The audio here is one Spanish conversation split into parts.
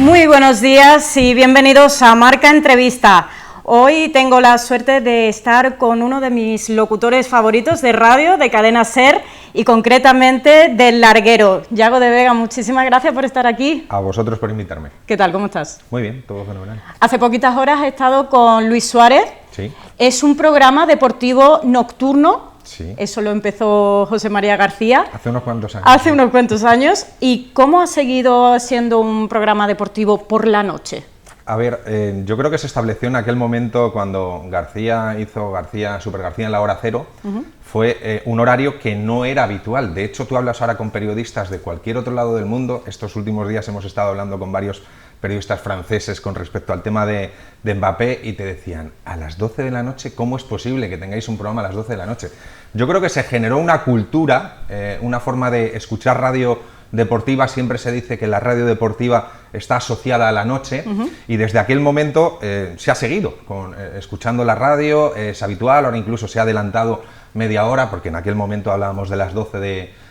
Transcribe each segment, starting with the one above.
Muy buenos días y bienvenidos a Marca Entrevista. Hoy tengo la suerte de estar con uno de mis locutores favoritos de radio, de Cadena SER, y concretamente del Larguero. Yago de Vega, muchísimas gracias por estar aquí. A vosotros por invitarme. ¿Qué tal? ¿Cómo estás? Muy bien, todo fenomenal. Hace poquitas horas he estado con Luis Suárez. Sí. Es un programa deportivo nocturno. Sí. Eso lo empezó José María García. Hace unos cuantos años. Hace unos cuantos años. ¿Y cómo ha seguido siendo un programa deportivo por la noche? A ver, yo creo que se estableció en aquel momento cuando García hizo Super García en la hora cero. Fue un horario que no era habitual. De hecho, tú hablas ahora con periodistas de cualquier otro lado del mundo. Estos últimos días hemos estado hablando con varios periodistas franceses con respecto al tema de Mbappé y te decían, a las 12 de la noche, ¿cómo es posible que tengáis un programa a las 12 de la noche? Yo creo que se generó una cultura, una forma de escuchar radio deportiva. Siempre se dice que la radio deportiva está asociada a la noche y desde aquel momento se ha seguido escuchando la radio, es habitual, ahora incluso se ha adelantado media hora porque en aquel momento hablábamos de las 12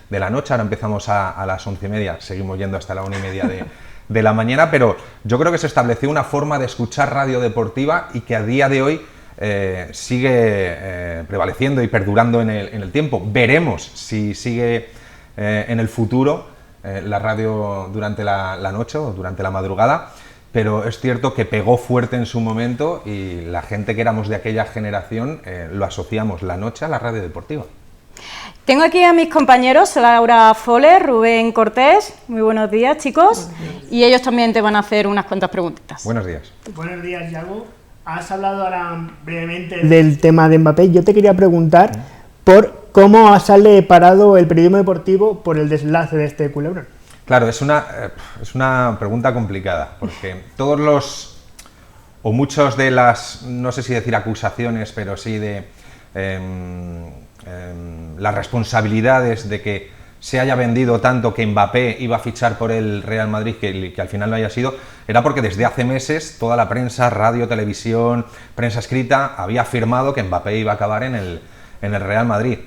de la noche, ahora empezamos a las 11:30, seguimos yendo hasta la 1:30 de la mañana, pero yo creo que se estableció una forma de escuchar radio deportiva y que a día de hoy sigue prevaleciendo y perdurando en el tiempo. Veremos si sigue en el futuro la radio durante la noche o durante la madrugada, pero es cierto que pegó fuerte en su momento y la gente que éramos de aquella generación lo asociamos la noche a la radio deportiva. Tengo aquí a mis compañeros, Laura Foller, Rubén Cortés. Muy buenos días, chicos. Buenos días. Y ellos también te van a hacer unas cuantas preguntitas. Buenos días. Buenos días, Yago. Has hablado ahora brevemente del tema de Mbappé. Yo te quería preguntar por cómo sale parado el periodismo deportivo por el desenlace de este culebrón. Claro, es una pregunta complicada, porque muchos de las, no sé si decir acusaciones, pero sí de las responsabilidades de que se haya vendido tanto que Mbappé iba a fichar por el Real Madrid, que al final no haya sido, era porque desde hace meses toda la prensa, radio, televisión, prensa escrita, había afirmado que Mbappé iba a acabar en el Real Madrid.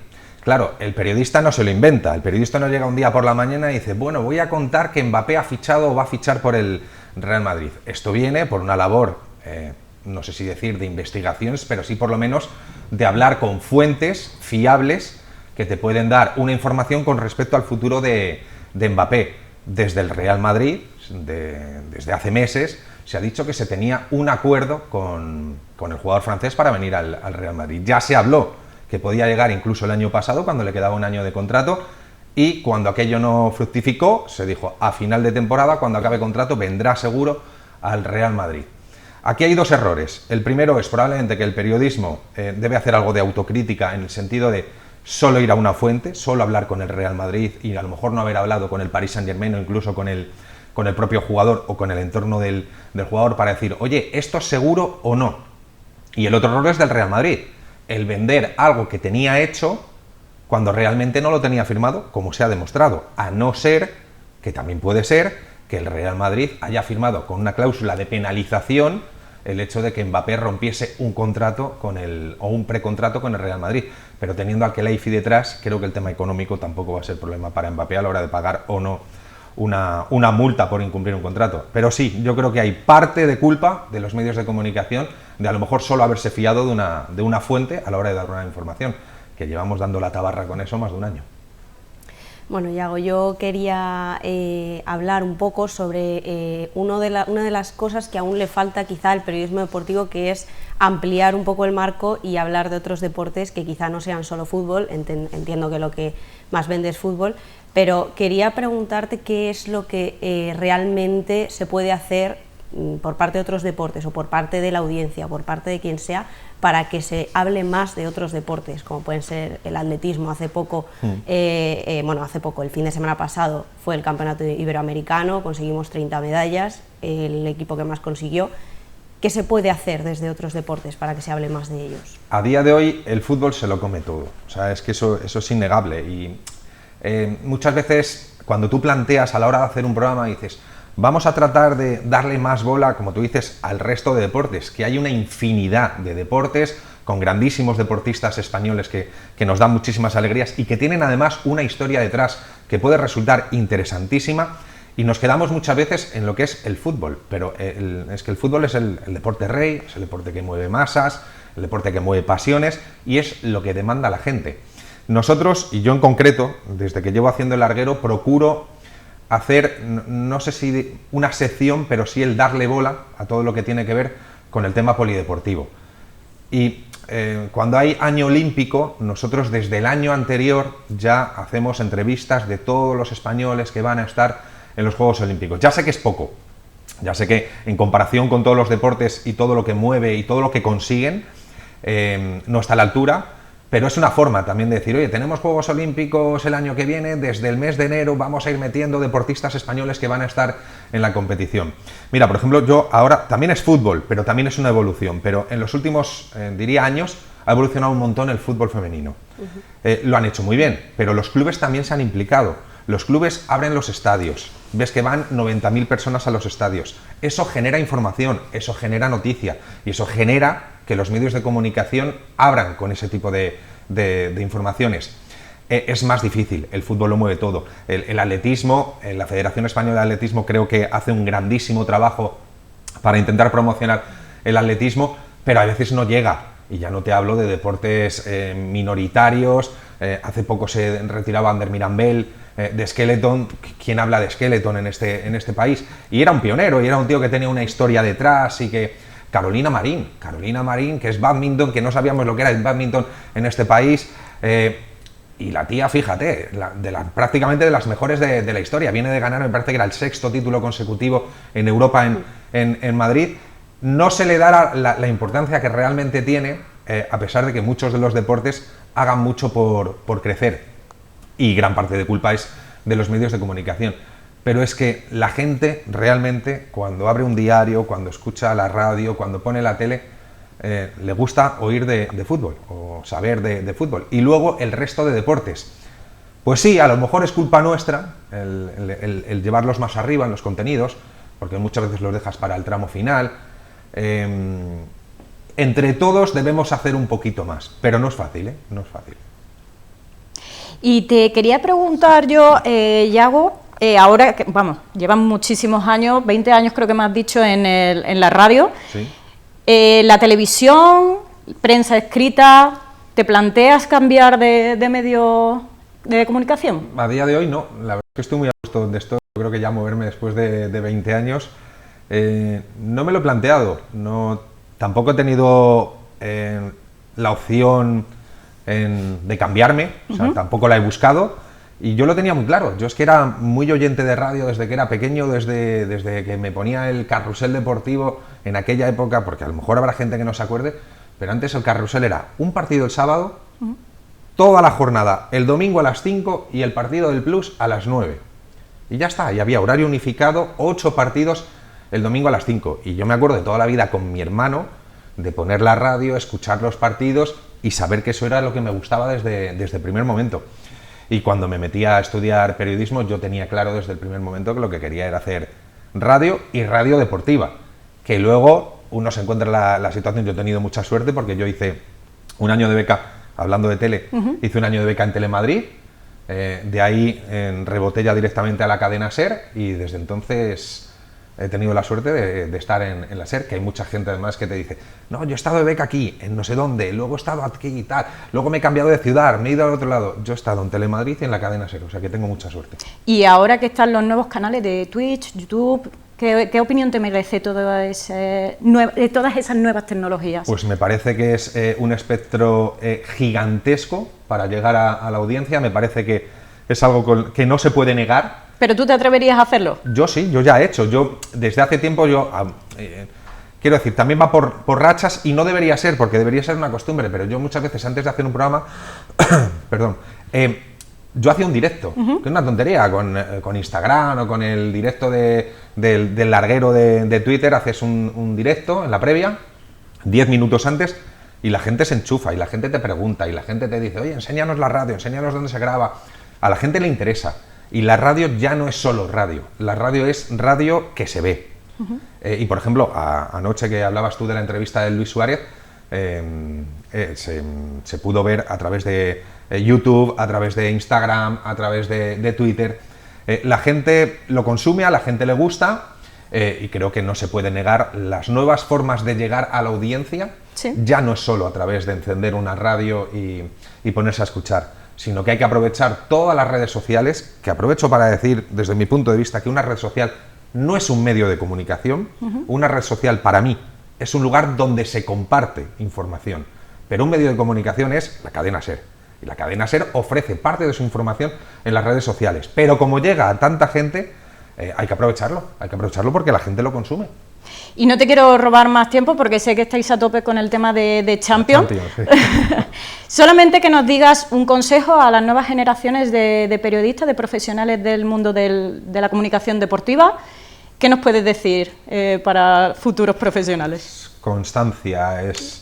Claro, el periodista no se lo inventa, el periodista no llega un día por la mañana y dice, bueno, voy a contar que Mbappé ha fichado o va a fichar por el Real Madrid. Esto viene por una labor, no sé si decir de investigaciones, pero sí por lo menos de hablar con fuentes fiables que te pueden dar una información con respecto al futuro de Mbappé. Desde el Real Madrid, desde hace meses, se ha dicho que se tenía un acuerdo con el jugador francés para venir al Real Madrid. Ya se habló que podía llegar incluso el año pasado, cuando le quedaba un año de contrato, y cuando aquello no fructificó, se dijo, a final de temporada, cuando acabe contrato, vendrá seguro al Real Madrid. Aquí hay dos errores. El primero es probablemente que el periodismo debe hacer algo de autocrítica en el sentido de solo ir a una fuente, solo hablar con el Real Madrid y a lo mejor no haber hablado con el Paris Saint-Germain o incluso con el propio jugador o con el entorno del jugador para decir, oye, ¿esto es seguro o no? Y el otro error es del Real Madrid, el vender algo que tenía hecho cuando realmente no lo tenía firmado, como se ha demostrado, a no ser, que también puede ser, que el Real Madrid haya firmado con una cláusula de penalización el hecho de que Mbappé rompiese un contrato o un precontrato con el Real Madrid. Pero teniendo a Khelaifi detrás, creo que el tema económico tampoco va a ser problema para Mbappé a la hora de pagar o no una multa por incumplir un contrato. Pero sí, yo creo que hay parte de culpa de los medios de comunicación de a lo mejor solo haberse fiado de una fuente a la hora de dar una información, que llevamos dando la tabarra con eso más de un año. Bueno, Yago, yo quería hablar un poco sobre una de las cosas que aún le falta quizá al periodismo deportivo, que es ampliar un poco el marco y hablar de otros deportes que quizá no sean solo fútbol. Entiendo que lo que más vende es fútbol, pero quería preguntarte qué es lo que realmente se puede hacer por parte de otros deportes o por parte de la audiencia, por parte de quien sea, para que se hable más de otros deportes, como pueden ser el atletismo. Hace poco, el fin de semana pasado fue el campeonato iberoamericano, conseguimos 30 medallas, el equipo que más consiguió. ¿Qué se puede hacer desde otros deportes para que se hable más de ellos? A día de hoy el fútbol se lo come todo, o sea, es que eso es innegable y muchas veces cuando tú planteas a la hora de hacer un programa dices, vamos a tratar de darle más bola, como tú dices, al resto de deportes, que hay una infinidad de deportes con grandísimos deportistas españoles que nos dan muchísimas alegrías y que tienen además una historia detrás que puede resultar interesantísima. Y nos quedamos muchas veces en lo que es el fútbol, pero es que el fútbol es el deporte rey, es el deporte que mueve masas, el deporte que mueve pasiones y es lo que demanda la gente. Nosotros, y yo en concreto, desde que llevo haciendo el larguero, procuro hacer, no sé si una sección, pero sí el darle bola a todo lo que tiene que ver con el tema polideportivo. Y cuando hay año olímpico, nosotros desde el año anterior ya hacemos entrevistas de todos los españoles que van a estar en los Juegos Olímpicos. Ya sé que es poco, ya sé que en comparación con todos los deportes y todo lo que mueve y todo lo que consiguen, no está a la altura, pero es una forma también de decir, oye, tenemos Juegos Olímpicos el año que viene, desde el mes de enero vamos a ir metiendo deportistas españoles que van a estar en la competición. Mira, por ejemplo, yo ahora, también es fútbol, pero también es una evolución, pero en los últimos, diría, años, ha evolucionado un montón el fútbol femenino. Lo han hecho muy bien, pero los clubes también se han implicado. Los clubes abren los estadios, ves que van 90.000 personas a los estadios. Eso genera información, eso genera noticia y eso genera que los medios de comunicación abran con ese tipo de informaciones. Es más difícil, el fútbol lo mueve todo. El atletismo, la Federación Española de Atletismo creo que hace un grandísimo trabajo para intentar promocionar el atletismo, pero a veces no llega. Y ya no te hablo de deportes minoritarios, hace poco se retiraba Ander Mirambel, de skeleton. ¿Quién habla de skeleton en este país? Y era un pionero, y era un tío que tenía una historia detrás y que... Carolina Marín, que es bádminton, que no sabíamos lo que era el bádminton en este país, y la tía, fíjate, prácticamente de las mejores de la historia, viene de ganar, me parece que era el 6º título consecutivo en Europa, en Madrid. No se le da la importancia que realmente tiene, a pesar de que muchos de los deportes hagan mucho por crecer, y gran parte de culpa es de los medios de comunicación. Pero es que la gente realmente, cuando abre un diario, cuando escucha la radio, cuando pone la tele, le gusta oír de fútbol o saber de fútbol. Y luego el resto de deportes. Pues sí, a lo mejor es culpa nuestra el llevarlos más arriba en los contenidos, porque muchas veces los dejas para el tramo final. Entre todos debemos hacer un poquito más, pero no es fácil, no es fácil. Y te quería preguntar yo, Yago, ahora, vamos, llevan muchísimos años, 20 años creo que me has dicho en la radio. Sí. La televisión, prensa escrita, ¿te planteas cambiar de medio de comunicación? A día de hoy no, la verdad es que estoy muy a gusto donde estoy, creo que ya moverme después de 20 años. No me lo he planteado, tampoco he tenido la opción de cambiarme, o sea, tampoco la he buscado. Y yo lo tenía muy claro, yo es que era muy oyente de radio desde que era pequeño, desde que me ponía el carrusel deportivo en aquella época, porque a lo mejor habrá gente que no se acuerde, pero antes el carrusel era un partido el sábado, toda la jornada, el domingo a las 5 y el partido del Plus a las 9. Y ya está, y había horario unificado, 8 partidos el domingo a las 5. Y yo me acuerdo de toda la vida con mi hermano, de poner la radio, escuchar los partidos y saber que eso era lo que me gustaba desde el primer momento. Y cuando me metí a estudiar periodismo, yo tenía claro desde el primer momento que lo que quería era hacer radio y radio deportiva. Que luego uno se encuentra en la situación, yo he tenido mucha suerte porque yo hice un año de beca, hablando de tele, hice un año de beca en Telemadrid, de ahí reboté ya directamente a la cadena SER y desde entonces he tenido la suerte de estar en la SER, que hay mucha gente además que te dice, no, yo he estado de beca aquí, en no sé dónde, luego he estado aquí y tal, luego me he cambiado de ciudad, me he ido al otro lado. Yo he estado en Telemadrid y en la cadena SER, o sea que tengo mucha suerte. Y ahora que están los nuevos canales de Twitch, YouTube, ¿qué opinión te merece todas esas nuevas tecnologías? Pues me parece que es un espectro gigantesco para llegar a la audiencia, me parece que es algo que no se puede negar. ¿Pero tú te atreverías a hacerlo? Yo sí, yo ya he hecho. Yo desde hace tiempo, quiero decir, también va por rachas y no debería ser, porque debería ser una costumbre, pero yo muchas veces antes de hacer un programa, perdón, yo hacía un directo, que es una tontería, con Instagram o con el directo del larguero de Twitter, haces un directo en la previa, 10 minutos antes, y la gente se enchufa, y la gente te pregunta, y la gente te dice, oye, enséñanos la radio, enséñanos dónde se graba. A la gente le interesa. Y la radio ya no es solo radio, la radio es radio que se ve. Y por ejemplo, anoche que hablabas tú de la entrevista de Luis Suárez, se pudo ver a través de YouTube, a través de Instagram, a través de Twitter. La gente lo consume, a la gente le gusta, y creo que no se puede negar las nuevas formas de llegar a la audiencia. Sí. Ya no es solo a través de encender una radio y ponerse a escuchar, sino que hay que aprovechar todas las redes sociales, que aprovecho para decir, desde mi punto de vista, que una red social no es un medio de comunicación. Una red social, para mí, es un lugar donde se comparte información, pero un medio de comunicación es la cadena SER, y la cadena SER ofrece parte de su información en las redes sociales, pero como llega a tanta gente, hay que aprovecharlo porque la gente lo consume. Y no te quiero robar más tiempo porque sé que estáis a tope con el tema de Champions. Sí. Solamente que nos digas un consejo a las nuevas generaciones de periodistas, de profesionales del mundo de la comunicación deportiva. ¿Qué nos puedes decir para futuros profesionales? Constancia, es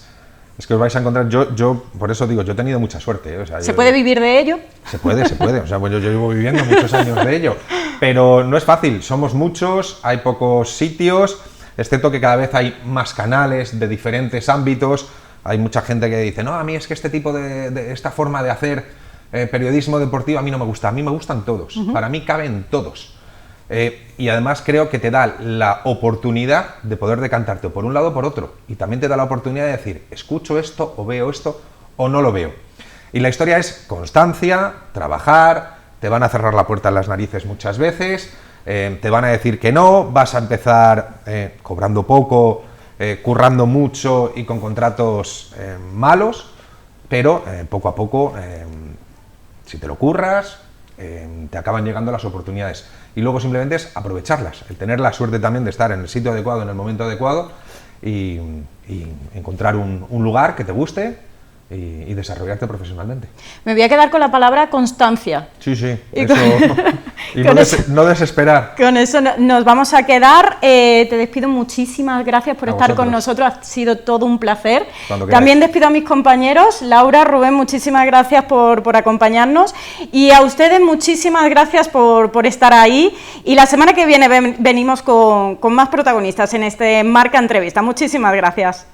que os vais a encontrar, yo por eso digo, yo he tenido mucha suerte. O sea, ¿Se puede vivir de ello? Se puede, o sea, pues yo llevo viviendo muchos años de ello, pero no es fácil, somos muchos, hay pocos sitios, excepto que cada vez hay más canales de diferentes ámbitos. Hay mucha gente que dice, no, a mí es que este tipo esta forma de hacer periodismo deportivo a mí no me gusta, a mí me gustan todos, para mí caben todos. Y además creo que te da la oportunidad de poder decantarte por un lado o por otro, y también te da la oportunidad de decir, escucho esto, o veo esto, o no lo veo. Y la historia es constancia, trabajar, te van a cerrar la puerta en las narices muchas veces, te van a decir que no, vas a empezar cobrando poco, currando mucho y con contratos malos, pero poco a poco, si te lo curras, te acaban llegando las oportunidades. Y luego simplemente es aprovecharlas, el tener la suerte también de estar en el sitio adecuado, en el momento adecuado, y encontrar un lugar que te guste y desarrollarte profesionalmente. Me voy a quedar con la palabra constancia. Sí, Y eso. Y no desesperar. Con eso nos vamos a quedar. Te despido, muchísimas gracias por estar con nosotros, ha sido todo un placer. También despido a mis compañeros, Laura, Rubén, muchísimas gracias por acompañarnos, y a ustedes muchísimas gracias por estar ahí, y la semana que viene venimos con más protagonistas en este Marca Entrevista. Muchísimas gracias.